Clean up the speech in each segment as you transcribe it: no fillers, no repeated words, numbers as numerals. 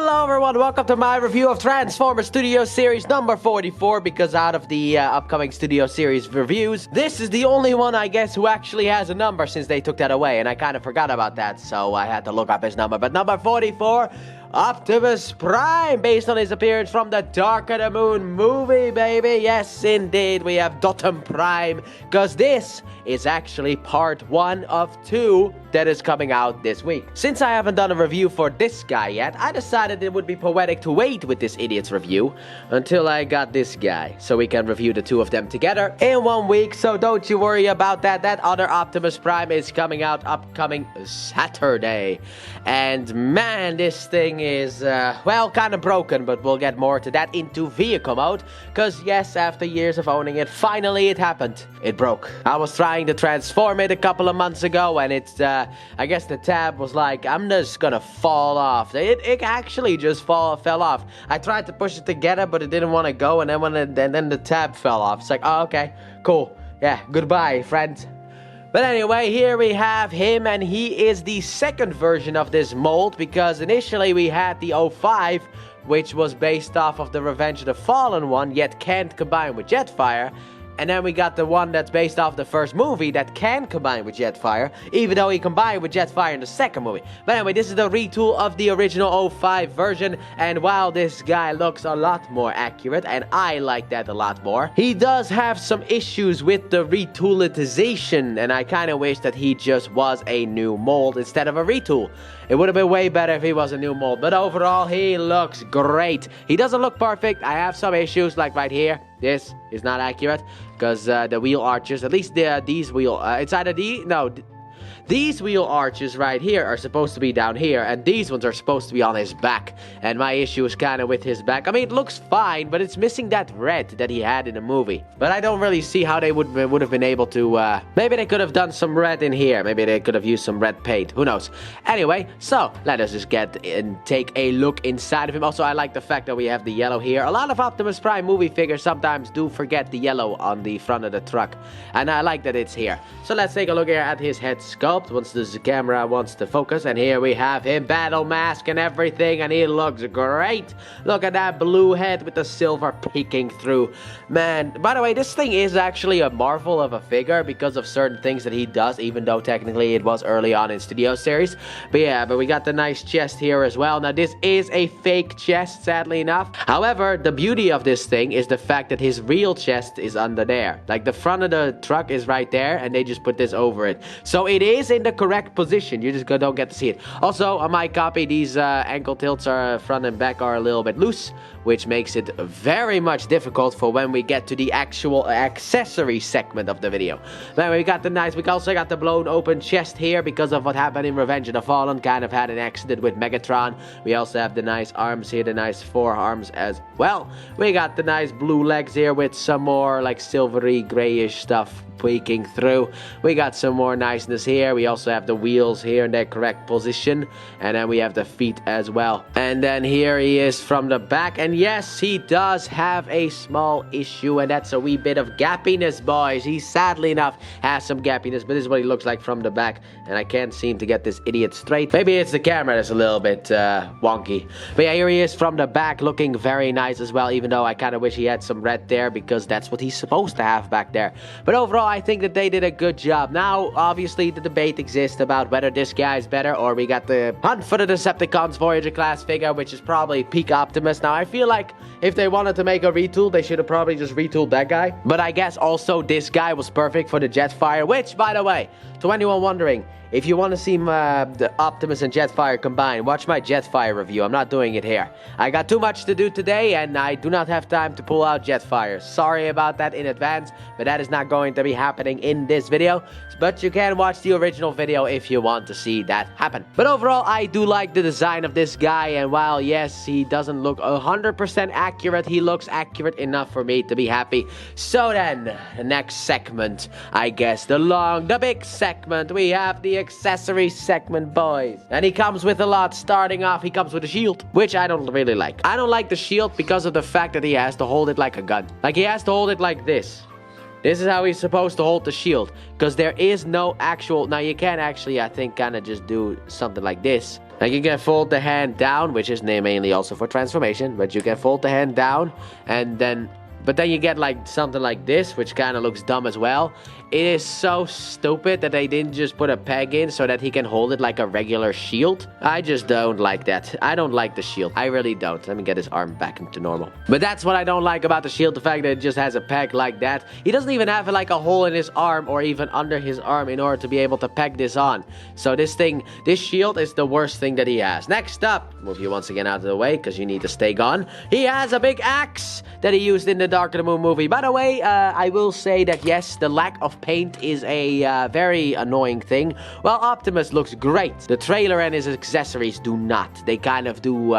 Hello everyone, welcome to my review of Transformers Studio Series number 44, because out of the upcoming Studio Series reviews, this is the only one, I guess, who actually has a number since they took that away, and I kind of forgot about that, so I had to look up his number. But number 44, Optimus Prime, based on his appearance from the Dark of the Moon movie, baby. Yes, indeed, we have DOTM Prime, because this is actually part 1 of 2 that is coming out this week. Since I haven't done a review for this guy yet, I decided it would be poetic to wait with this idiot's review until I got this guy, so we can review the two of them together in 1 week, so don't you worry about that. That other Optimus Prime is coming out upcoming Saturday. And man, this thing is, well, kind of broken, but we'll get more to that into vehicle mode, because yes, after years of owning it, finally it happened. It broke. I was trying to transform it a couple of months ago, and it's, I guess the tab was like, I'm just gonna fall off. It actually just fell off. I tried to push it together, but it didn't want to go, and then the tab fell off. It's like, oh, okay, cool. Yeah, goodbye, friend. But anyway, here we have him, and he is the second version of this mold, because initially we had the 05, which was based off of the Revenge of the Fallen one, yet can't combine with Jetfire. And then we got the one that's based off the first movie that can combine with Jetfire, even though he combined with Jetfire in the second movie. But anyway, this is the retool of the original 05 version, and while this guy looks a lot more accurate, and I like that a lot more, he does have some issues with the retoolatization, and I kind of wish that he just was a new mold instead of a retool. It would have been way better if he was a new mold, but overall, he looks great. He doesn't look perfect. I have some issues, like right here. This is not accurate, because the wheel arches, at least these wheel, it's either these wheel arches right here are supposed to be down here, and these ones are supposed to be on his back. And my issue is kind of with his back. I mean, it looks fine, but it's missing that red that he had in the movie. But I don't really see how they would have been able to, maybe they could have done some red in here. Maybe they could have used some red paint. Who knows? Anyway, so let us just get and take a look inside of him. Also, I like the fact that we have the yellow here. A lot of Optimus Prime movie figures sometimes do forget the yellow on the front of the truck, and I like that it's here. So let's take a look here at his head sculpt once the camera wants to focus, and here we have him, battle mask and everything, and he looks great. Look at that blue head with the silver peeking through. Man, by the way, this thing is actually a marvel of a figure because of certain things that he does, even though technically it was early on in Studio Series. But yeah, but we got the nice chest here as well. Now this is a fake chest, sadly enough. However, the beauty of this thing is the fact that his real chest is under there. Like the front of the truck is right there, and they just put this over it. So it is in the correct position, you just don't get to see it. Also, on my copy, these ankle tilts are front and back are a little bit loose, which makes it very much difficult for when we get to the actual accessory segment of the video. Then we got the nice, we also got the blown open chest here because of what happened in Revenge of the Fallen, kind of had an accident with Megatron. We also have the nice arms here, the nice forearms as well. We got the nice blue legs here with some more like silvery grayish stuff peeking through. We got some more niceness here. We also have the wheels here in their correct position, and then we have the feet as well. And then here he is from the back, and yes, he does have a small issue, and that's a wee bit of gappiness, boys. He sadly enough has some gappiness, but this is what he looks like from the back, and I can't seem to get this idiot straight. Maybe it's the camera that's a little bit wonky. But yeah, here he is from the back, looking very nice as well, even though I kind of wish he had some red there, because that's what he's supposed to have back there. But overall, I think that they did a good job. Now, obviously, the debate exists about whether this guy is better, or we got the Hunt for the Decepticons Voyager class figure, which is probably peak Optimus. Now, I feel like if they wanted to make a retool, they should have probably just retooled that guy. But I guess also this guy was perfect for the Jetfire, which, by the way, to anyone wondering, if you want to see the Optimus and Jetfire combined, watch my Jetfire review. I'm not doing it here. I got too much to do today, and I do not have time to pull out Jetfire. Sorry about that in advance, but that is not going to be happening in this video. But you can watch the original video if you want to see that happen. But overall, I do like the design of this guy, and while, yes, he doesn't look 100% accurate, he looks accurate enough for me to be happy. So then, the next segment, I guess, the big segment, we have the accessory segment, boys. And he comes with a lot. Starting off, he comes with a shield, which I don't really like. I don't like the shield because of the fact that he has to hold it like a gun. Like, he has to hold it like this. This is how he's supposed to hold the shield, because there is no actual... Now, you can actually, I think, kind of just do something like this. Like you can fold the hand down, which is mainly also for transformation, but you can fold the hand down and then, but then you get like something like this, which kind of looks dumb as well. It is so stupid that they didn't just put a peg in so that he can hold it like a regular shield. I just don't like that. I don't like the shield. I really don't. Let me get his arm back into normal. But that's what I don't like about the shield, the fact that it just has a peg like that. He doesn't even have like a hole in his arm or even under his arm in order to be able to peg this on. So this shield is the worst thing that he has. Next up, move you once again out of the way because you need to stay gone. He has a big axe that he used in the Dark of the Moon movie. By the way, I will say that yes, the lack of paint is a very annoying thing. Well, Optimus looks great. The trailer and his accessories do not. They kind of do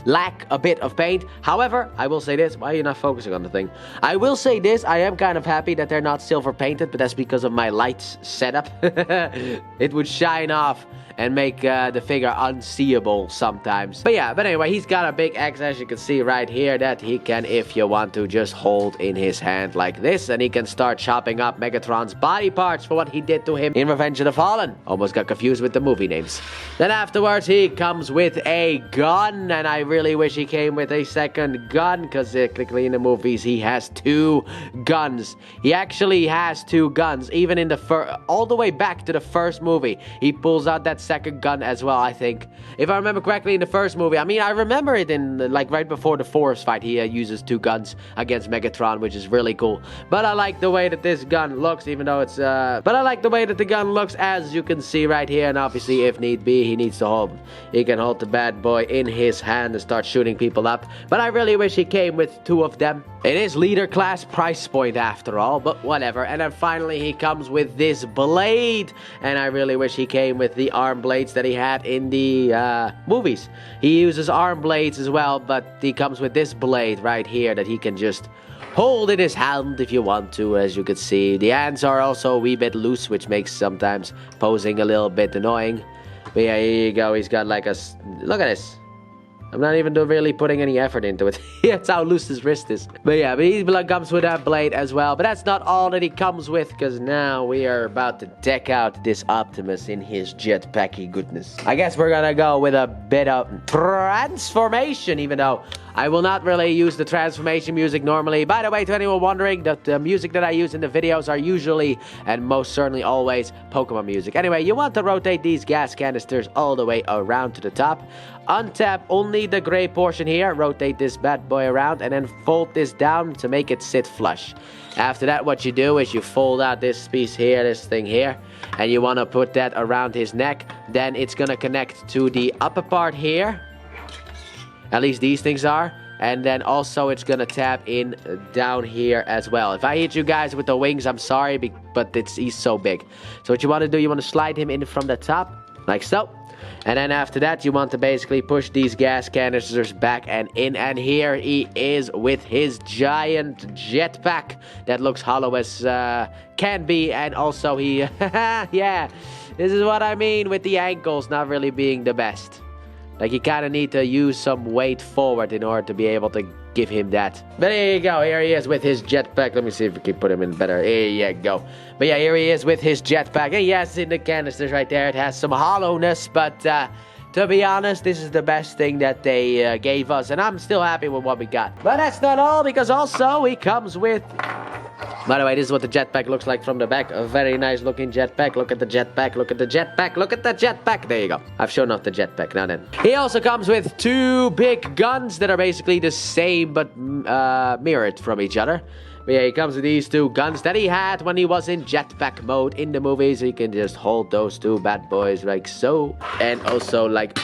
lack a bit of paint. However, I will say this. Why are you not focusing on the thing? I will say this. I am kind of happy that they're not silver painted, but that's because of my lights setup. It would shine off and make the figure unseeable sometimes. But anyway, he's got a big axe, as you can see right here, that he can, if you want to, just hold in his hand like this, and he can start chopping up Megatron's body parts for what he did to him in Revenge of the Fallen. Almost got confused with the movie names. Then afterwards, he comes with a gun, and I really wish he came with a second gun, because technically in the movies, he has 2 guns. He actually has 2 guns, even in the all the way back to the first movie. He pulls out that second gun as well, I think. If I remember correctly in the first movie, I mean, I remember it in, like, right before the Force fight, he uses 2 guns against Megatron, which is really cool. But I like the way that this gun looks, even though it's, but I like the way that the gun looks, as you can see right here, and obviously, if need be, he can hold the bad boy in his hand and start shooting people up. But I really wish he came with 2 of them. It is leader class price point after all, but whatever. And then finally, he comes with this blade, and I really wish he came with the arm blades that he had in the movies. He uses arm blades as well, but he comes with this blade right here that he can just hold in his hand if you want to, as you can see. The hands are also a wee bit loose, which makes sometimes posing a little bit annoying. But yeah, here you go. He's got like a... Look at this. I'm not even really putting any effort into it. That's how loose his wrist is. But yeah, but he comes with that blade as well. But that's not all that he comes with, because now we are about to deck out this Optimus in his jetpacky goodness. I guess we're gonna go with a bit of transformation, even though I will not really use the transformation music normally. By the way, to anyone wondering, the music that I use in the videos are usually, and most certainly always, Pokemon music. Anyway, you want to rotate these gas canisters all the way around to the top. Untap only the gray portion here, rotate this bad boy around, and then fold this down to make it sit flush. After that, what you do is you fold out this piece here, this thing here, and you want to put that around his neck. Then it's going to connect to the upper part here. At least these things are. And then also it's gonna tap in down here as well. If I hit you guys with the wings, I'm sorry, but he's so big. So what you want to do, you want to slide him in from the top, like so. And then after that, you want to basically push these gas canisters back and in. And here he is with his giant jetpack that looks hollow as can be. And also he, yeah, this is what I mean with the ankles not really being the best. Like, you kind of need to use some weight forward in order to be able to give him that. But here you go. Here he is with his jetpack. Let me see if we can put him in better. Here you go. But yeah, here he is with his jetpack. And yes, in the canisters right there, it has some hollowness. But to be honest, this is the best thing that they gave us. And I'm still happy with what we got. But that's not all, because also he comes with... By the way, this is what the jetpack looks like from the back. A very nice looking jetpack. Look at the jetpack. Look at the jetpack. Look at the jetpack. There you go. I've shown off the jetpack. Now then. He also comes with 2 big guns that are basically the same but mirrored from each other. But yeah, he comes with these 2 guns that he had when he was in jetpack mode in the movies. He can just hold those 2 bad boys like so. And also like...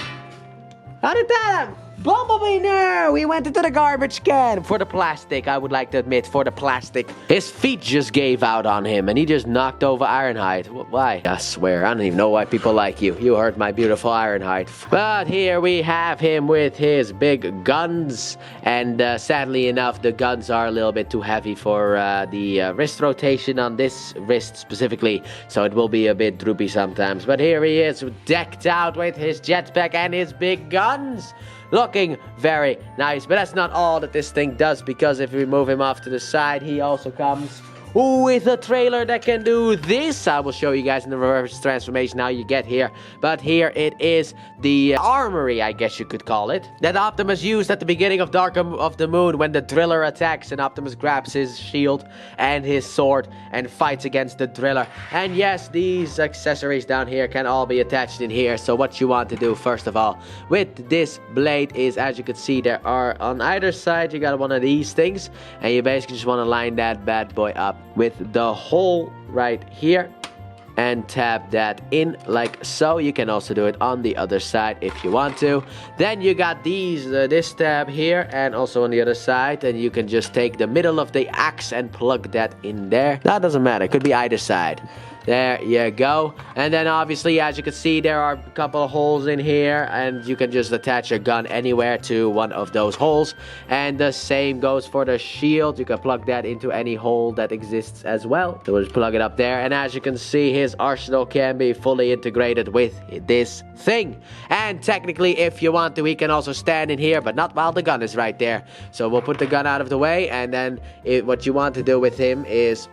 How did that happen? Bumblebee, no! He went into the garbage can. For the plastic, I would like to admit, for the plastic. His feet just gave out on him, and he just knocked over Ironhide. Why? I swear, I don't even know why people like you. You hurt my beautiful Ironhide. But here we have him with his big guns. And sadly enough, the guns are a little bit too heavy for the wrist rotation on this wrist specifically. So it will be a bit droopy sometimes. But here he is, decked out with his jetpack and his big guns. Looking very nice, but that's not all that this thing does, because if we move him off to the side, he also comes with a trailer that can do this. I will show you guys in the reverse transformation how you get here. But here it is, the armory, I guess you could call it, that Optimus used at the beginning of Dark of the Moon when the Driller attacks and Optimus grabs his shield and his sword and fights against the Driller. And yes, these accessories down here can all be attached in here. So what you want to do first of all with this blade is, as you can see, there are on either side, you got one of these things, and you basically just want to line that bad boy up with the hole right here and tap that in like so. You can also do it on the other side if you want to. Then you got these this tab here and also on the other side, and you can just take the middle of the axe and plug that in there. That doesn't matter, it could be either side. There you go. And then obviously, as you can see, there are a couple of holes in here, and you can just attach your gun anywhere to one of those holes. And the same goes for the shield. You can plug that into any hole that exists as well. So we'll just plug it up there. And as you can see, his arsenal can be fully integrated with this thing. And technically, if you want to, he can also stand in here, but not while the gun is right there. So we'll put the gun out of the way, and then what you want to do with him is,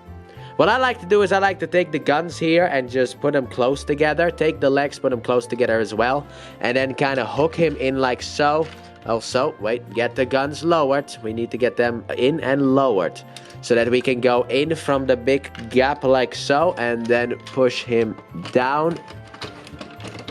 what I like to do is I like to take the guns here and just put them close together. Take the legs, put them close together as well. And then kind of hook him in like so. Also, wait, get the guns lowered. We need to get them in and lowered, so that we can go in from the big gap like so. And then push him down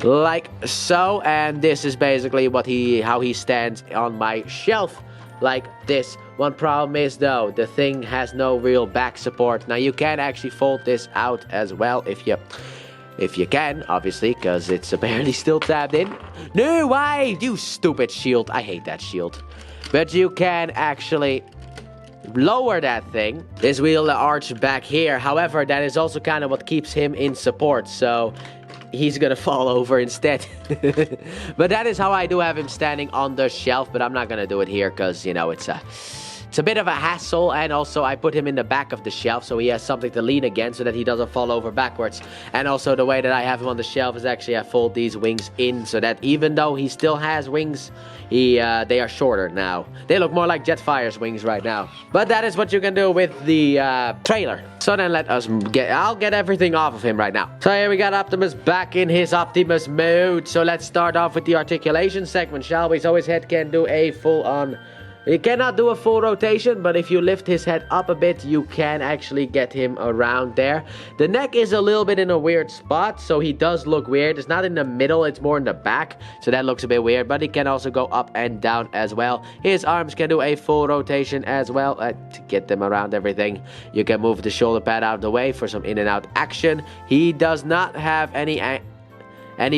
like so. And this is basically how he stands on my shelf. Like this. One problem is though, the thing has no real back support. Now you can actually fold this out as well if you can, obviously, because it's apparently still tabbed in. No, why? You stupid shield. I hate that shield. But you can actually lower that thing. This wheel arch back here. However, that is also kind of what keeps him in support. So he's gonna fall over instead. But that is how I do have him standing on the shelf. But I'm not gonna do it here because, you know, it's a bit of a hassle. And also I put him in the back of the shelf so he has something to lean against so that he doesn't fall over backwards. And also the way that I have him on the shelf is actually I fold these wings in so that even though he still has wings, they are shorter now. They look more like Jetfire's wings right now. But that is what you can do with the trailer. So then I'll get everything off of him right now. So here we got Optimus back in his Optimus mode. So let's start off with the articulation segment, shall we? So his head can do a full-on... He cannot do a full rotation, but if you lift his head up a bit, you can actually get him around there. The neck is a little bit in a weird spot, so he does look weird. It's not in the middle, it's more in the back, so that looks a bit weird, but he can also go up and down as well. His arms can do a full rotation as well to get them around everything. You can move the shoulder pad out of the way for some in and out action. He does not have any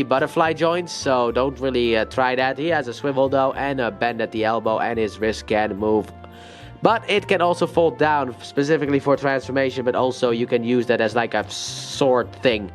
butterfly joints, so don't really try that. He has a swivel though and a bend at the elbow, and his wrist can move. But it can also fold down specifically for transformation, but also you can use that as like a sword thing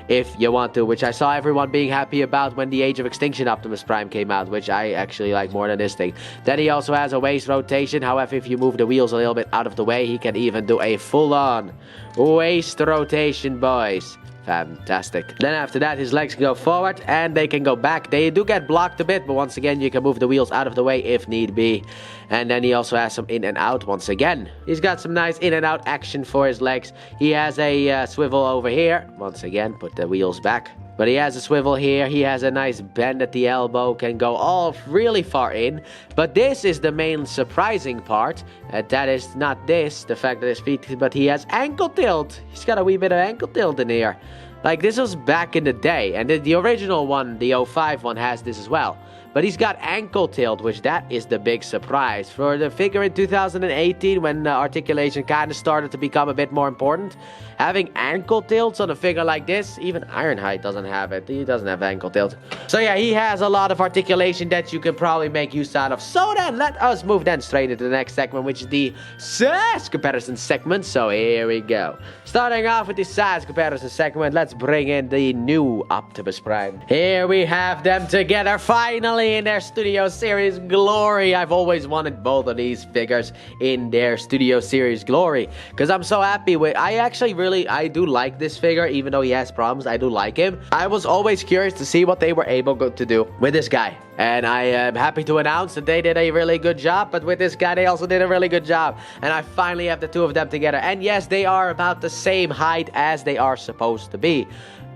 if you want to, which I saw everyone being happy about when the Age of Extinction Optimus Prime came out, which I actually like more than this thing. Then he also has a waist rotation. However, if you move the wheels a little bit out of the way, he can even do a full-on waist rotation, boys. Fantastic. Then after that, his legs can go forward and they can go back. They do get blocked a bit, but once again, you can move the wheels out of the way if need be. And then he also has some in and out once again. He's got some nice in and out action for his legs. He has a swivel over here. Once again, put the wheels back. But he has a swivel here. He has a nice bend at the elbow. Can go all really far in. But this is the main surprising part. That is not this, the fact that his feet, but he has ankle tilt. He's got a wee bit of ankle tilt in here. Like, this was back in the day. And the original one, the 05 one, has this as well. But he's got ankle tilt, which that is the big surprise. For the figure in 2018, when articulation kind of started to become a bit more important, having ankle tilts on a figure like this, even Ironhide doesn't have it. He doesn't have ankle tilt. So yeah, he has a lot of articulation that you can probably make use out of. So then, let us move then straight into the next segment, which is the size comparison segment. So here we go. Starting off with the size comparison segment, let's bring in the new Optimus Prime. Here we have them together, finally. finally in their Studio Series glory. I've always wanted both of these figures in their Studio Series glory, because I'm so happy with... I do like this figure, even though he has problems. I do like him. I was always curious to see what they were able to do with this guy. And I am happy to announce that they did a really good job, but with this guy, they also did a really good job. And I finally have the two of them together. And yes, they are about the same height as they are supposed to be,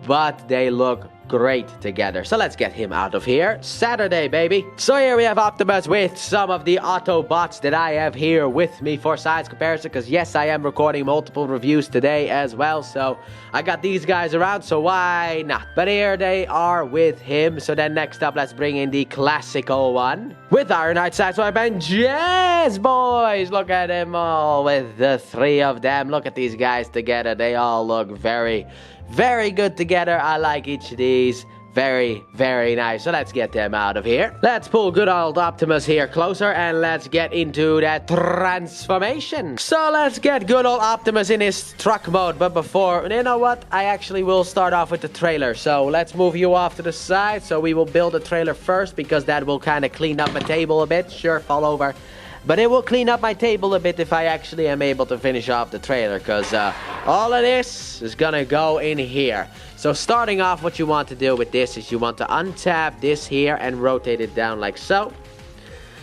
but they look great together. So let's get him out of here. Saturday, baby. So here we have Optimus with some of the Autobots that I have here with me for size comparison, because yes, I am recording multiple reviews today as well, so I got these guys around, so why not? But here they are with him. So then next up, let's bring in the classical one with Iron Knight, Sideswipe, and Yes, boys! Look at them all with the three of them. Look at these guys together. They all look very good together. I like each of these. Very nice. So let's get them out of here. Let's pull good old Optimus here closer, and let's get into that transformation. So let's get good old Optimus in his truck mode. But before, you know what? I actually will start off with the trailer. So let's move you off to the side. So we will build the trailer first, because that will kind of clean up my table a bit. Sure, fall over. But it will clean up my table a bit if I actually am able to finish off the trailer, because all of this is gonna go in here. So starting off, what you want to do with this is you want to untap this here and rotate it down like so.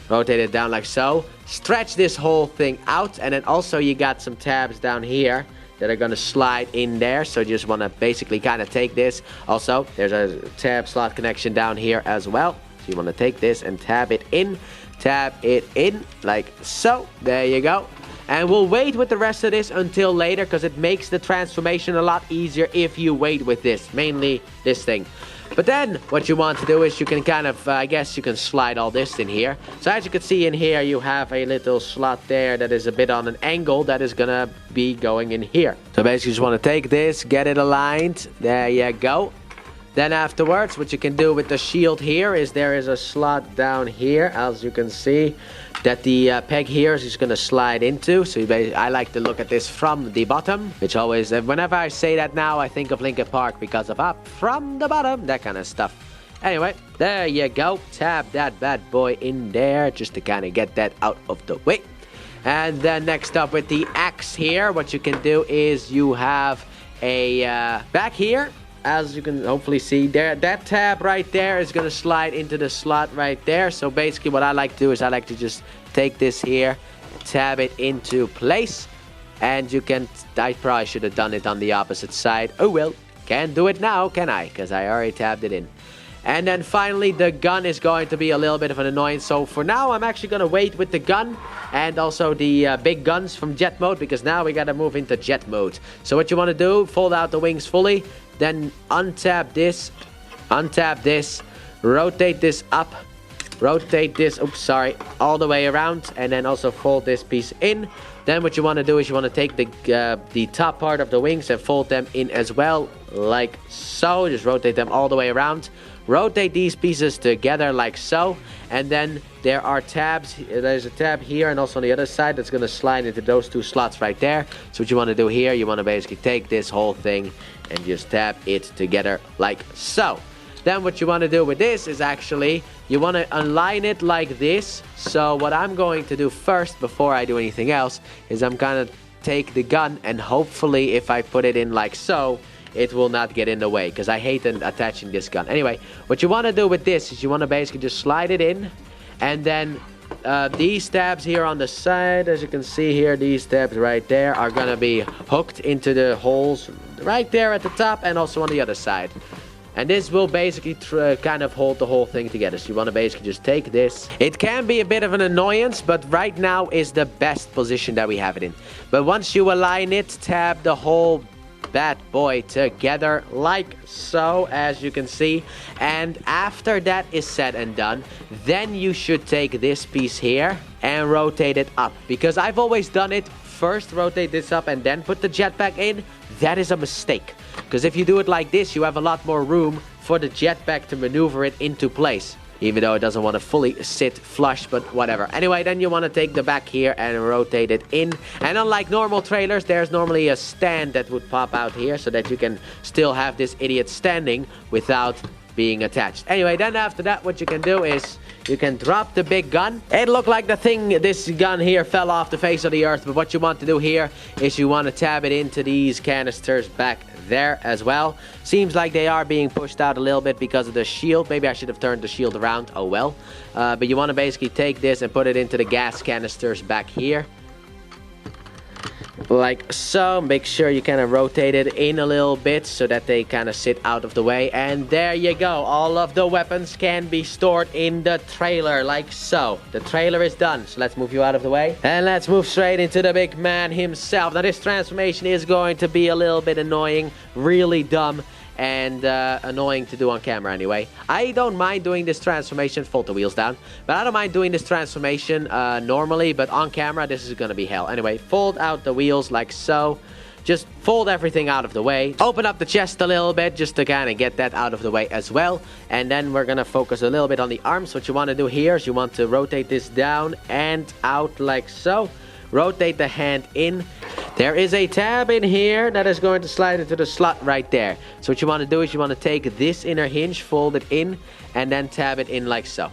Rotate it down like so. Stretch this whole thing out, and then also you got some tabs down here that are gonna slide in there. So you just want to basically kind of take this. Also, there's a tab slot connection down here as well. So you want to take this and tab it in. Tab it in like so. There you go. And we'll wait with the rest of this until later, because it makes the transformation a lot easier if you wait with this, mainly this thing. But then what you want to do is you can kind of, I guess you can slide all this in here. So as you can see in here, you have a little slot there that is a bit on an angle that is gonna be going in here. So basically you just want to take this, get it aligned. There you go. Then afterwards, what you can do with the shield here is there is a slot down here, as you can see, that the peg here is just going to slide into. So I like to look at this from the bottom, which always, whenever I say that now, I think of Linkin Park because of up from the bottom, that kind of stuff. Anyway, there you go. Tap that bad boy in there just to kind of get that out of the way. And then next up with the axe here, what you can do is you have a back here. As you can hopefully see there, that tab right there is going to slide into the slot right there. So basically what I like to do is I like to just take this here, tab it into place, and you can, I probably should have done it on the opposite side. Oh well, can't do it now, can I? Because I already tabbed it in. And then finally the gun is going to be a little bit of an annoyance. So for now I'm actually going to wait with the gun and also the big guns from jet mode, because now we got to move into jet mode. So what you want to do, fold out the wings fully, then untap this, rotate this up, rotate this, oops, sorry, all the way around, and then also fold this piece in. Then what you want to do is you want to take the top part of the wings and fold them in as well, like so. Just rotate them all the way around. Rotate these pieces together like so, and then there are tabs. There's a tab here and also on the other side that's going to slide into those two slots right there. So what you want to do here, you want to basically take this whole thing and just tap it together like so. Then what you want to do with this is actually you want to align it like this. So what I'm going to do first before I do anything else is I'm going to take the gun, and hopefully if I put it in like so, it will not get in the way, because I hate attaching this gun. Anyway, what you want to do with this is you want to basically just slide it in, and then these tabs here on the side, as you can see here, these tabs right there are going to be hooked into the holes right there at the top and also on the other side. And this will basically kind of hold the whole thing together. So you want to basically just take this. It can be a bit of an annoyance, but right now is the best position that we have it in. But once you align it, tab the whole bad boy together like so, as you can see. And after that is said and done, then you should take this piece here and rotate it up, because I've always done it first, rotate this up and then put the jetpack in. That is a mistake, because if you do it like this, you have a lot more room for the jetpack to maneuver it into place, even though it doesn't want to fully sit flush, but whatever. Anyway, then you want to take the back here and rotate it in. And unlike normal trailers, there's normally a stand that would pop out here so that you can still have this idiot standing without being attached. Anyway, then after that, what you can do is you can drop the big gun. It looked like this gun here fell off the face of the earth, but what you want to do here is you want to tab it into these canisters back there as well. Seems like they are being pushed out a little bit because of the shield. Maybe I should have turned the shield around. Oh well. But you want to basically take this and put it into the gas canisters back here. Like so. Make sure you kind of rotate it in a little bit so that they kind of sit out of the way. And there you go. All of the weapons can be stored in the trailer like so. The trailer is done. So let's move you out of the way. And let's move straight into the big man himself. Now this transformation is going to be a little bit annoying. Really dumb. And annoying to do on camera anyway. I don't mind doing this transformation, fold the wheels down, but I don't mind doing this transformation normally, but on camera this is gonna be hell. Anyway, fold out the wheels like so. Just fold everything out of the way. Open up the chest a little bit just to kind of get that out of the way as well. And then we're gonna focus a little bit on the arms. What you want to do here is you want to rotate this down and out like so. Rotate the hand in. There is a tab in here that is going to slide into the slot right there. So what you want to do is you want to take this inner hinge, fold it in, and then tab it in like so.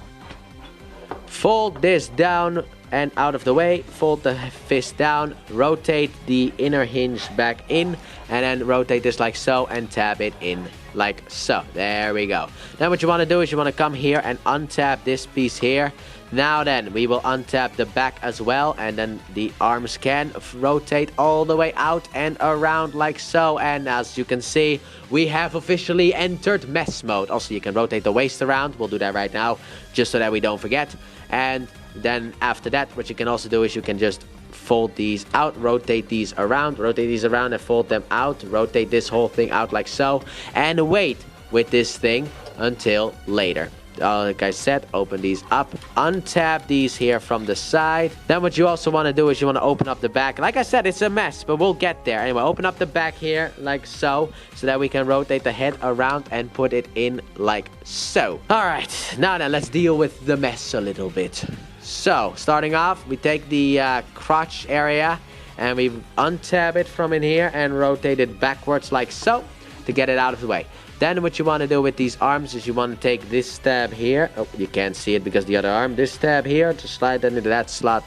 Fold this down and out of the way. Fold the fist down, rotate the inner hinge back in, and then rotate this like so and tab it in like so. There we go. Then what you want to do is you want to come here and untap this piece here. Now then, we will untap the back as well, and then the arms can rotate all the way out and around like so. And as you can see, we have officially entered mess mode. Also, you can rotate the waist around. We'll do that right now, just so that we don't forget. And then after that, what you can also do is you can just fold these out, rotate these around, and fold them out. Rotate this whole thing out like so, and wait with this thing until later. Like I said, open these up, untap these here from the side. Then what you also want to do is you want to open up the back. Like I said, it's a mess, but we'll get there. Anyway, open up the back here like so that we can rotate the head around and put it in like so. All right, now then, let's deal with the mess a little bit. So, starting off, we take the crotch area and we untap it from in here and rotate it backwards like so to get it out of the way. Then what you want to do with these arms is you want to take this tab here. Oh, you can't see it because the other arm. This tab here to slide that into that slot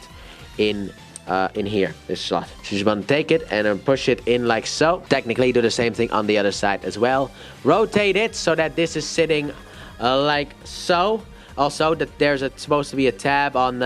in here, this slot. So you just want to take it and then push it in like so. Technically do the same thing on the other side as well. Rotate it so that this is sitting like so. Also, that there's supposed to be a tab on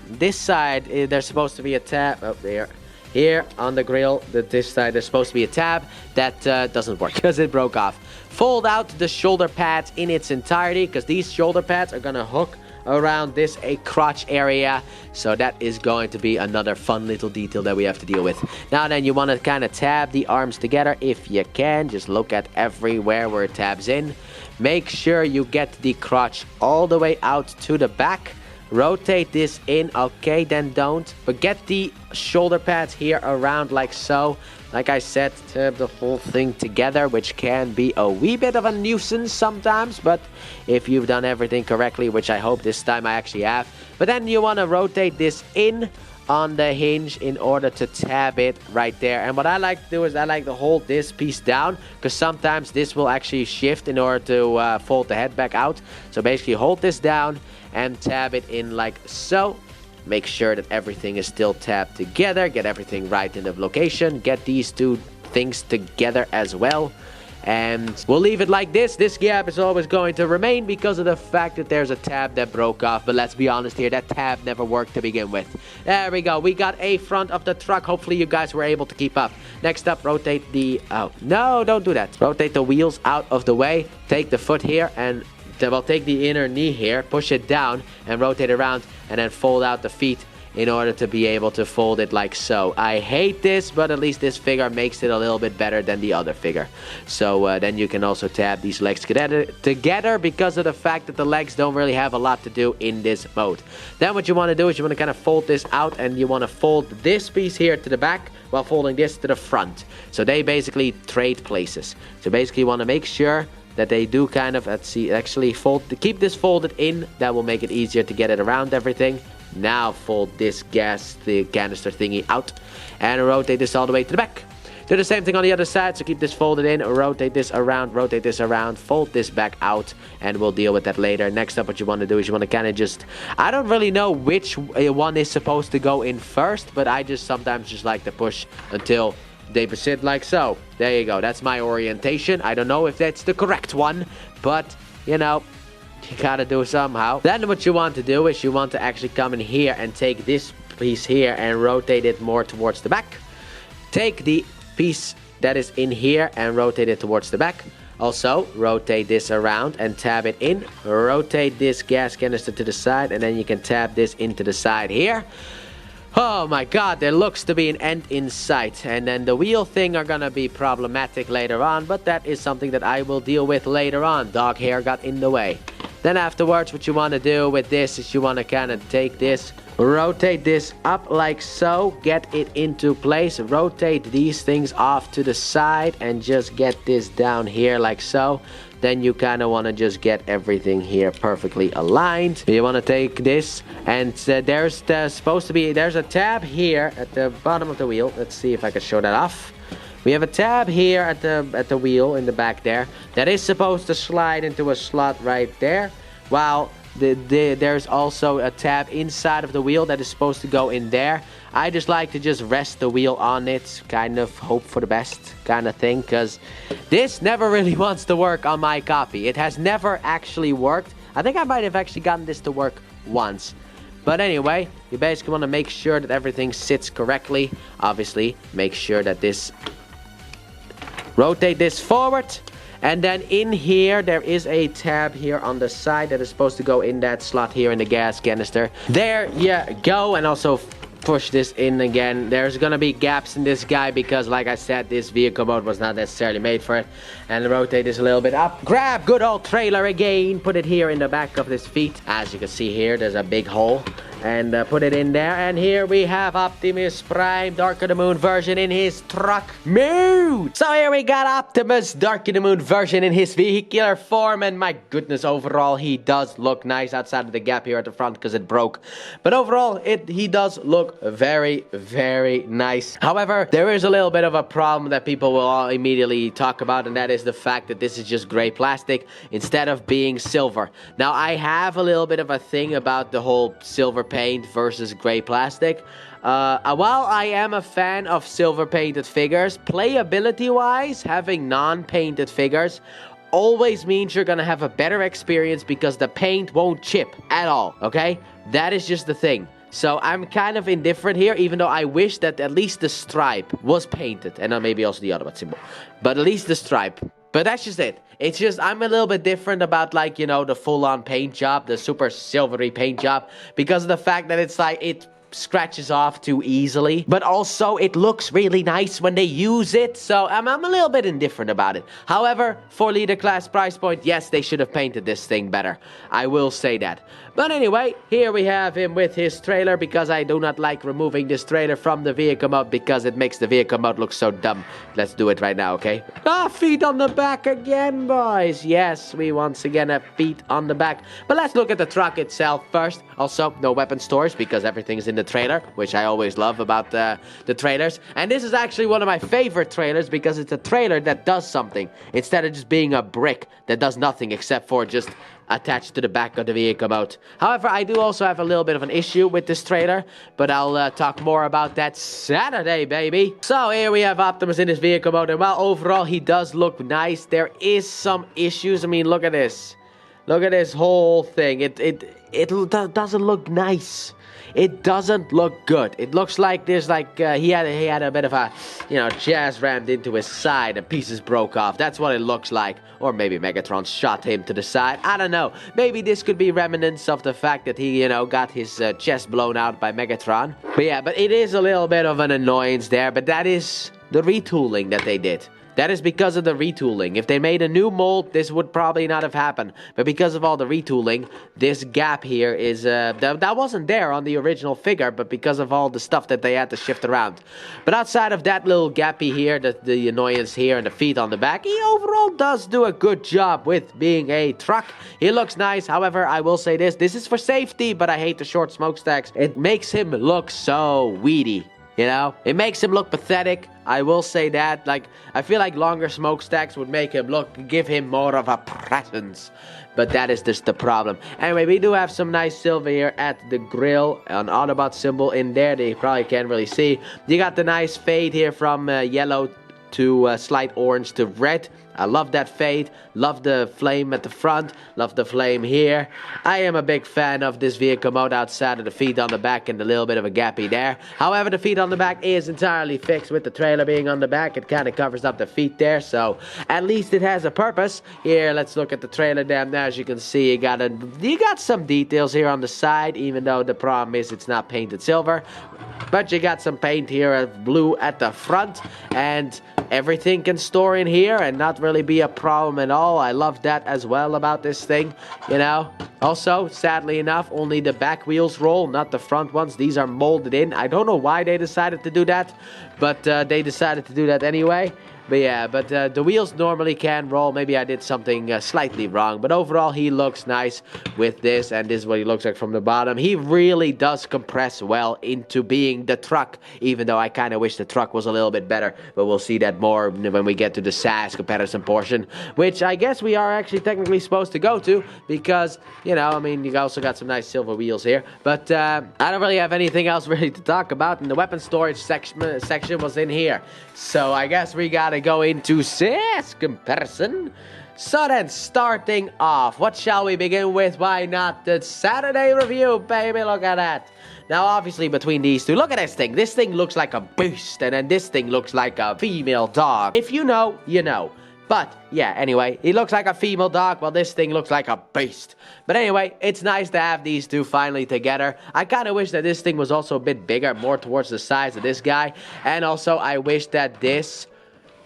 this side. There's supposed to be a tab up there. Here on the grill, this side, there's supposed to be a tab that doesn't work because it broke off. Fold out the shoulder pads in its entirety because these shoulder pads are going to hook around this crotch area. So that is going to be another fun little detail that we have to deal with. Now then, you want to kind of tab the arms together if you can. Just look at everywhere where it tabs in. Make sure you get the crotch all the way out to the back. Rotate this in, okay, then don't. But get the shoulder pads here around like so. Like I said, tab the whole thing together, which can be a wee bit of a nuisance sometimes. But if you've done everything correctly, which I hope this time I actually have. But then you want to rotate this in on the hinge in order to tab it right there. And what I like to do is I like to hold this piece down because sometimes this will actually shift in order to fold the head back out. So basically hold this down and tab it in like so. Make sure that everything is still tabbed together. Get everything right in the location. Get these two things together as well. And we'll leave it like this. This gap is always going to remain because of the fact that there's a tab that broke off. But let's be honest here, that tab never worked to begin with. There we go. We got a front of the truck. Hopefully you guys were able to keep up. Next up, rotate the... Oh, no, don't do that. Rotate the wheels out of the way. Take the foot here and... Well, take the inner knee here, push it down and rotate around and then fold out the feet in order to be able to fold it like so. I hate this, but at least this figure makes it a little bit better than the other figure. So then you can also tab these legs together because of the fact that the legs don't really have a lot to do in this mode. Then what you want to do is you want to kind of fold this out and you want to fold this piece here to the back while folding this to the front. So they basically trade places. So basically you want to make sure that they do kind of, let's see, actually keep this folded in. That will make it easier to get it around everything. Now fold this the canister thingy out and rotate this all the way to the back. Do the same thing on the other side, so keep this folded in, rotate this around, fold this back out, and we'll deal with that later. Next up, what you want to do is you want to kind of just, I don't really know which one is supposed to go in first, but I just sometimes just like to push until they sit like so. There you go. That's my orientation. I don't know if that's the correct one, but, you know, you gotta do it somehow. Then what you want to do is you want to actually come in here and take this piece here and rotate it more towards the back. Take the piece that is in here and rotate it towards the back. Also, rotate this around and tab it in. Rotate this gas canister to the side, and then you can tab this into the side here. Oh my god, there looks to be an end in sight. And then the wheel thing are gonna be problematic later on, but that is something that I will deal with later on. Dog hair got in the way. Then afterwards, what you want to do with this is you want to kind of take this, rotate this up like so, get it into place, rotate these things off to the side, and just get this down here like so. Then you kind of want to just get everything here perfectly aligned. You want to take this, and there's a tab here at the bottom of the wheel. Let's see if I can show that off. We have a tab here at the wheel in the back there that is supposed to slide into a slot right there, while there's also a tab inside of the wheel that is supposed to go in there. I just like to just rest the wheel on it, kind of hope for the best kind of thing, because this never really wants to work on my copy. It has never actually worked. I think I might have actually gotten this to work once. But anyway, you basically want to make sure that everything sits correctly. Obviously, make sure that this... Rotate this forward, and then in here there is a tab here on the side that is supposed to go in that slot here in the gas canister. There you go, and also push this in again. There's gonna be gaps in this guy because, like I said, this vehicle mode was not necessarily made for it. And rotate this a little bit up. Grab good old trailer again, put it here in the back of this feet. As you can see here, there's a big hole. And put it in there, and here we have Optimus Prime, Dark of the Moon version in his truck mode. So here we got Optimus, Dark of the Moon version in his vehicular form, and my goodness, overall he does look nice outside of the gap here at the front because it broke. But overall, he does look very, very nice. However, there is a little bit of a problem that people will all immediately talk about, and that is the fact that this is just gray plastic instead of being silver. Now, I have a little bit of a thing about the whole silver paint versus gray plastic. While I am a fan of silver painted figures, playability wise, having non-painted figures always means you're gonna have a better experience because the paint won't chip at all, okay? That is just the thing. So I'm kind of indifferent here, even though I wish that at least the stripe was painted, and then maybe also the other symbol, but at least the stripe. But that's just it. It's just, I'm a little bit different about, like, you know, the full-on paint job, the super silvery paint job, because of the fact that it's like, it scratches off too easily, but also it looks really nice when they use it, so I'm a little bit indifferent about it. However, for leader class price point, yes, they should have painted this thing better. I will say that. But anyway, here we have him with his trailer, because I do not like removing this trailer from the vehicle mode because it makes the vehicle mode look so dumb. Let's do it right now, okay? Ah, feet on the back again, boys. Yes, we once again have feet on the back. But let's look at the truck itself first. Also, no weapon stores because everything is in the trailer, which I always love about the trailers. And this is actually one of my favorite trailers because it's a trailer that does something instead of just being a brick that does nothing except for just attached to the back of the vehicle mode. However, I do also have a little bit of an issue with this trailer, but I'll talk more about that Saturday, baby. So here we have Optimus in his vehicle mode, and while overall he does look nice, there is some issues. I mean, look at this. Look at this whole thing. It doesn't look nice. It doesn't look good. It looks like there's like he had a bit of a, you know, jazz rammed into his side and pieces broke off. That's what it looks like. Or maybe Megatron shot him to the side. I don't know. Maybe this could be remnants of the fact that he, you know, got his chest blown out by Megatron. But yeah, but it is a little bit of an annoyance there. But that is the retooling that they did. That is because of the retooling. If they made a new mold, this would probably not have happened. But because of all the retooling, this gap here is... that wasn't there on the original figure, but because of all the stuff that they had to shift around. But outside of that little gappy here, the annoyance here, and the feet on the back, he overall does do a good job with being a truck. He looks nice. However, I will say this. This is for safety, but I hate the short smokestacks. It makes him look so weedy. You know, it makes him look pathetic. I will say that. Like, I feel like longer smokestacks would make him give him more of a presence. But that is just the problem. Anyway, we do have some nice silver here at the grill. An Autobot symbol in there that you probably can't really see. You got the nice fade here from yellow to slight orange to red. I love that fade. Love the flame at the front. Love the flame here. I am a big fan of this vehicle mode outside of the feet on the back and the little bit of a gappy there. However, the feet on the back is entirely fixed with the trailer being on the back. It kind of covers up the feet there, so at least it has a purpose. Here, let's look at the trailer down there. As you can see, you got some details here on the side, even though the problem is it's not painted silver. But you got some paint here of blue at the front, and everything can store in here and not really be a problem at all. I love that as well about this thing, you know. Also, sadly enough, only the back wheels roll, not the front ones. These are molded in. I don't know why they decided to do that, but they decided to do that anyway. But yeah, the wheels normally can roll. Maybe I did something slightly wrong. But overall, he looks nice with this. And this is what he looks like from the bottom. He really does compress well into being the truck. Even though I kind of wish the truck was a little bit better. But we'll see that more when we get to the SAS comparison portion. Which I guess we are actually technically supposed to go to. Because, you know, I mean, you also got some nice silver wheels here. But I don't really have anything else really to talk about. And the weapon storage section was in here. So I guess we gotta go into SAS comparison. So then, starting off, what shall we begin with? Why not the Saturday review, baby? Look at that. Now, obviously, between these two, look at this thing. This thing looks like a beast, and then this thing looks like a female dog. If you know, you know. But, yeah, anyway, he looks like a female dog, while this thing looks like a beast. But anyway, it's nice to have these two finally together. I kind of wish that this thing was also a bit bigger, more towards the size of this guy. And also, I wish that this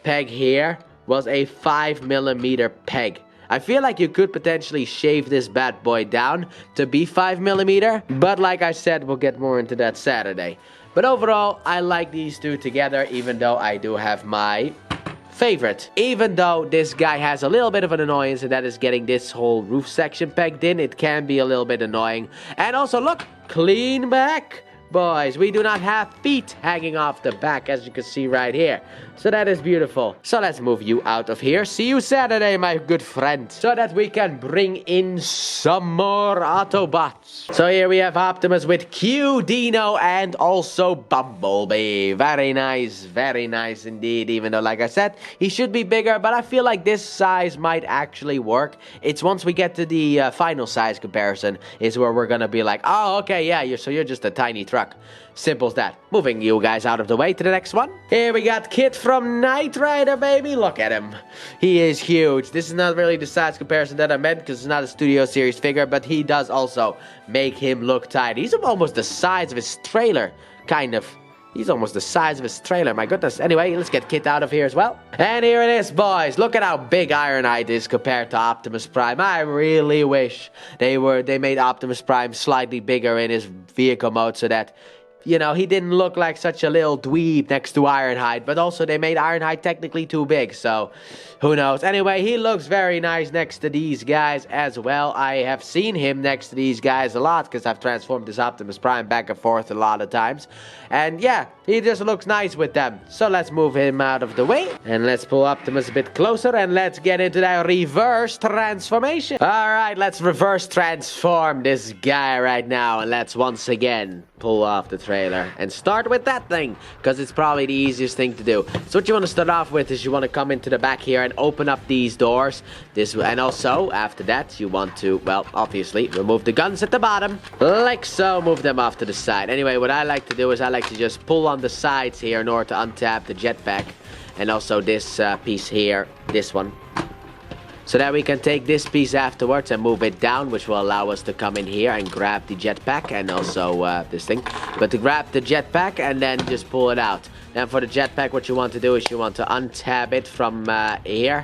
peg here was a 5mm peg. I feel like you could potentially shave this bad boy down to be 5mm. But like I said, we'll get more into that Saturday. But overall, I like these two together, even though I do have my favorite. Even though this guy has a little bit of an annoyance, and that is getting this whole roof section pegged in. It can be a little bit annoying. And also, look, clean back. Boys, we do not have feet hanging off the back, as you can see right here. So that is beautiful. So let's move you out of here. See you Saturday, my good friend. So that we can bring in some more Autobots. So here we have Optimus with Q, Dino, and also Bumblebee. Very nice indeed. Even though, like I said, he should be bigger. But I feel like this size might actually work. It's once we get to the final size comparison is where we're going to be like, oh, okay, yeah, you're just a tiny truck. Simple as that. Moving you guys out of the way to the next one. Here we got Kit from Knight Rider, baby. Look at him. He is huge. This is not really the size comparison that I meant because it's not a Studio Series figure, but he does also make him look tight. He's almost the size of his trailer, kind of. He's almost the size of his trailer, my goodness. Anyway, let's get Kit out of here as well. And here it is, boys. Look at how big Ironhide is compared to Optimus Prime. I really wish they made Optimus Prime slightly bigger in his vehicle mode so that, you know, he didn't look like such a little dweeb next to Ironhide. But also, they made Ironhide technically too big, so who knows. Anyway, he looks very nice next to these guys as well. I have seen him next to these guys a lot because I've transformed this Optimus Prime back and forth a lot of times. And yeah, he just looks nice with them. So let's move him out of the way. And let's pull Optimus a bit closer and let's get into that reverse transformation. Alright, let's reverse transform this guy right now. And let's once again pull off the trailer and start with that thing because it's probably the easiest thing to do. So what you want to start off with is you want to come into the back here and open up these doors. And also, after that, you want to, well, obviously, remove the guns at the bottom. Like so, move them off to the side. Anyway, what I like to do is I like to just pull on the sides here in order to untap the jetpack. And also this piece here, this one. So that we can take this piece afterwards and move it down, which will allow us to come in here and grab the jetpack and also this thing. But to grab the jetpack and then just pull it out. Then for the jetpack, what you want to do is you want to untab it from here.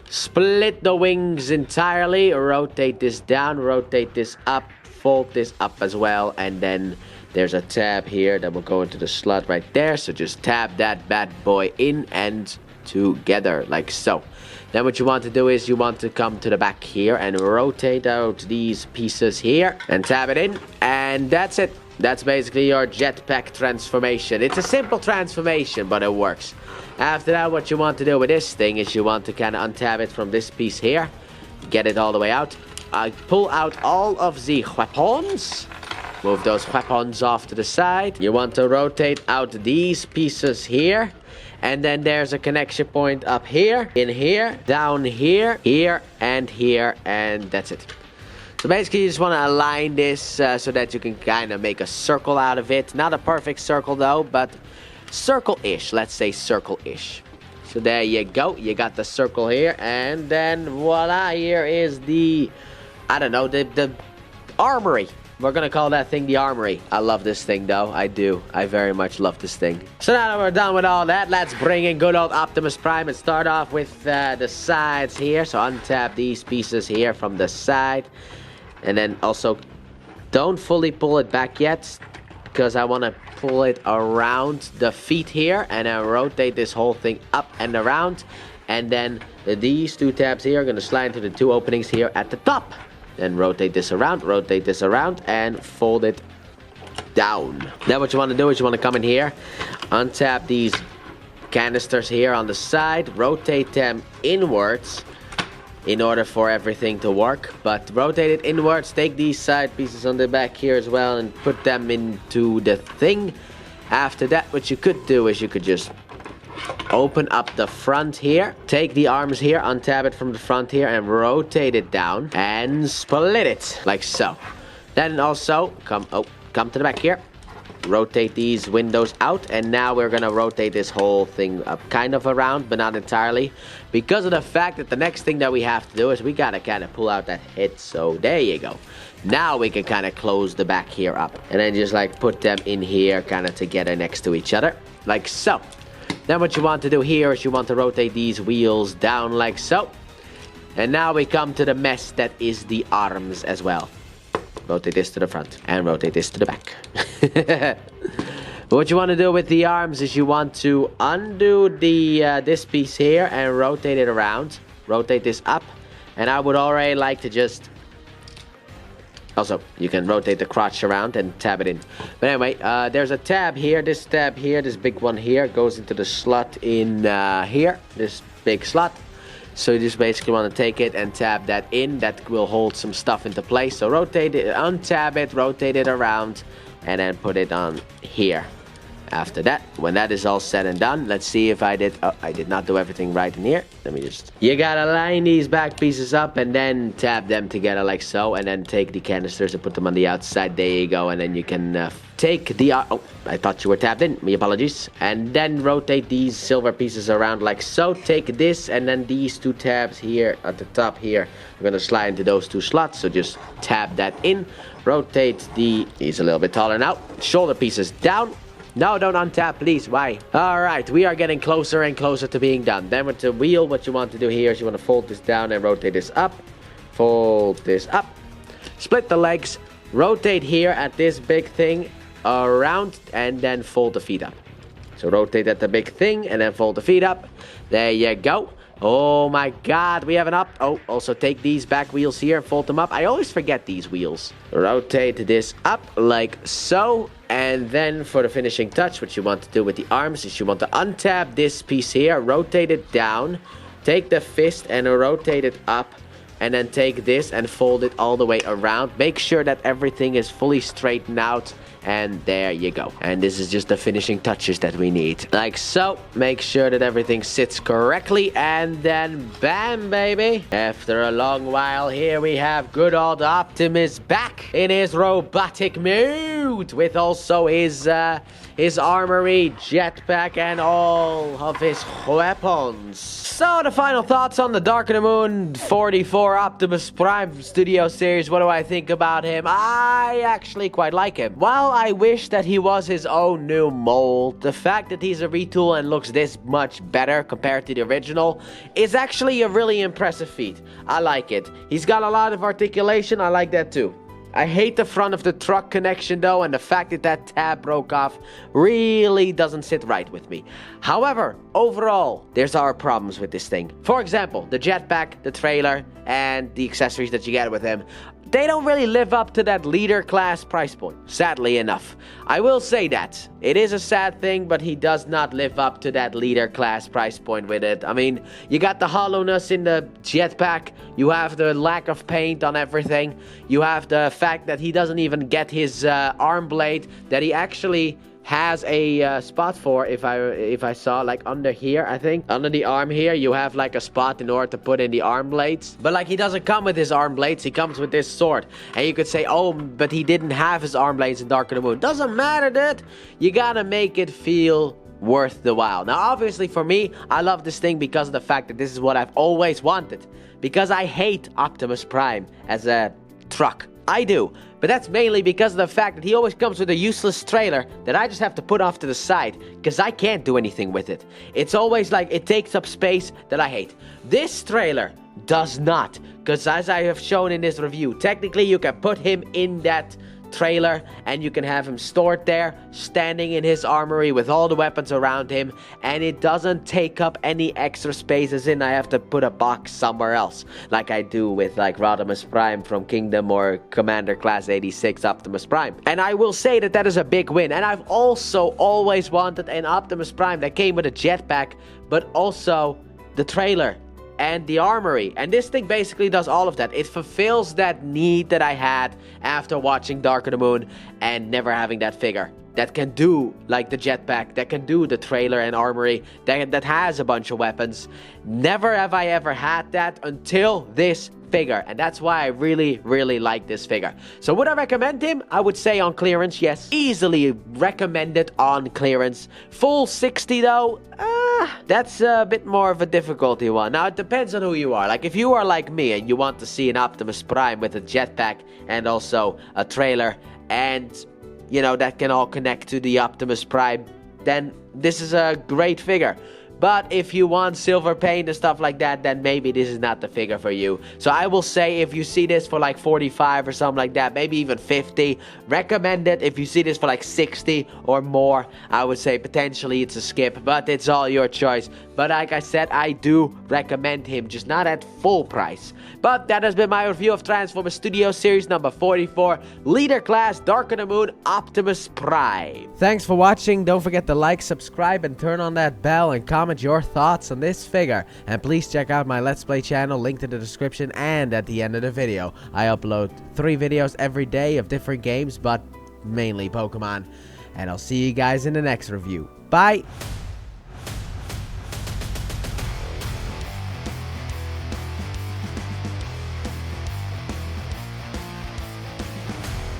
Split the wings entirely, rotate this down, rotate this up, fold this up as well, and then there's a tab here that will go into the slot right there. So just tab that bad boy in and together, like so. Then what you want to do is you want to come to the back here and rotate out these pieces here and tab it in, and that's it. That's basically your jetpack transformation. It's a simple transformation, but it works. After that, what you want to do with this thing is you want to kind of untap it from this piece here. Get it all the way out. Pull out all of the weapons. Move those weapons off to the side. You want to rotate out these pieces here. And then there's a connection point up here, in here, down here, here, and here, and that's it. So basically you just want to align this so that you can kind of make a circle out of it. Not a perfect circle though, but circle-ish. Let's say circle-ish. So there you go. You got the circle here, and then voila, here is the, I don't know, the armory. We're gonna call that thing the armory. I love this thing though. I do. I very much love this thing. So now that we're done with all that, let's bring in good old Optimus Prime and start off with the sides here. So untap these pieces here from the side. And then also, don't fully pull it back yet, because I want to pull it around the feet here. And then rotate this whole thing up and around. And then these two tabs here are gonna slide into the two openings here at the top. Then rotate this around, and fold it down. Then what you want to do is you want to come in here, untap these canisters here on the side, rotate them inwards in order for everything to work. But rotate it inwards, take these side pieces on the back here as well and put them into the thing. After that, what you could do is you could just open up the front here, take the arms here, untap it from the front here, and rotate it down and split it like so. Then also come to the back here, rotate these windows out, and now we're gonna rotate this whole thing up kind of around, but not entirely, because of the fact that the next thing that we have to do is we gotta kind of pull out that head. So there you go. Now we can kind of close the back here up, and then just like put them in here kind of together next to each other like so. Then what you want to do here is you want to rotate these wheels down like so. And now we come to the mess that is the arms as well. Rotate this to the front and rotate this to the back. What you want to do with the arms is you want to undo the this piece here and rotate it around. Rotate this up. And I would already like to just... Also, you can rotate the crotch around and tab it in. But anyway, there's a tab here. This tab here, this big one here, goes into the slot in here. This big slot. So you just basically want to take it and tab that in. That will hold some stuff into place. So rotate it, untab it, rotate it around, and then put it on here. After that, when that is all said and done, let's see if I did... Oh, I did not do everything right in here. Let me just... You gotta line these back pieces up and then tab them together like so. And then take the canisters and put them on the outside. There you go. And then you can take the... Oh, I thought you were tabbed in. My apologies. And then rotate these silver pieces around like so. Take this and then these two tabs here at the top here. We're gonna slide into those two slots. So just tab that in. Rotate the... He's a little bit taller now. Shoulder pieces down. No, don't untap, please. Why? Alright, we are getting closer and closer to being done. Then with the wheel, what you want to do here is you want to fold this down and rotate this up. Fold this up. Split the legs. Rotate here at this big thing around and then fold the feet up. So rotate at the big thing and then fold the feet up. There you go. Oh my god, we have an up. Oh, also take these back wheels here and fold them up. I always forget these wheels. Rotate this up like so. And then for the finishing touch, what you want to do with the arms is you want to untap this piece here, rotate it down, take the fist and rotate it up, and then take this and fold it all the way around. Make sure that everything is fully straightened out, and there you go. And this is just the finishing touches that we need. Like so. Make sure that everything sits correctly, and then bam, baby. After a long while, here we have good old Optimus back in his robotic mode, with also his armory, jetpack, and all of his weapons. So the final thoughts on the Dark of the Moon 44 Optimus Prime Studio Series. What do I think about him? I actually quite like him. While I wish that he was his own new mold, the fact that he's a retool and looks this much better compared to the original is actually a really impressive feat. I like it. He's got a lot of articulation. I like that too. I hate the front of the truck connection though, and the fact that that tab broke off really doesn't sit right with me. However, overall, there's our problems with this thing. For example, the jetpack, the trailer, and the accessories that you get with him they don't really live up to that leader class price point, sadly enough. I will say that. It is a sad thing, but he does not live up to that leader class price point with it. I mean, you got the hollowness in the jetpack, you have the lack of paint on everything, you have the fact that he doesn't even get his arm blade that he actually has a spot for. If I saw, like, under here, I think under the arm here, you have like a spot in order to put in the arm blades, but like he doesn't come with his arm blades, he comes with this sword. And you could say, oh, but he didn't have his arm blades in Dark of the Moon. Doesn't matter, dude. You gotta make it feel worth the while. Now obviously for me, I love this thing because of the fact that this is what I've always wanted, because I hate Optimus Prime as a truck. I do, but that's mainly because of the fact that he always comes with a useless trailer that I just have to put off to the side, because I can't do anything with it. It's always like it takes up space that I hate. This trailer does not, because as I have shown in this review, technically you can put him in that trailer and you can have him stored there, standing in his armory with all the weapons around him, and it doesn't take up any extra space, as in I have to put a box somewhere else like I do with like Rodimus Prime from Kingdom or Commander Class 86 Optimus Prime. And I will say that that is a big win. And I've also always wanted an Optimus Prime that came with a jetpack, but also the trailer and the armory, and this thing basically does all of that. It fulfills that need that I had after watching Dark of the Moon and never having that figure that can do like the jetpack, that can do the trailer and armory, that has a bunch of weapons. Never have I ever had that until this figure, and that's why I really like this figure. So would I recommend him? I would say on clearance, yes. Easily recommend it on clearance. Full 60 though, that's a bit more of a difficulty one. Now it depends on who you are. Like if you are like me and you want to see an Optimus Prime with a jetpack and also a trailer, and you know that can all connect to the Optimus Prime, then this is a great figure. But if you want silver paint and stuff like that, then maybe this is not the figure for you. So I will say if you see this for like 45 or something like that, maybe even 50, recommend it. If you see this for like 60 or more, I would say potentially it's a skip, but it's all your choice. But like I said, I do recommend him, just not at full price. But that has been my review of Transformers Studio Series number 44, Leader Class Dark of the Moon Optimus Prime. Thanks for watching. Don't forget to like, subscribe, and turn on that bell, and comment your thoughts on this figure. And please check out my Let's Play channel, linked in the description and at the end of the video. I upload 3 videos every day of different games, but mainly Pokemon. And I'll see you guys in the next review. Bye!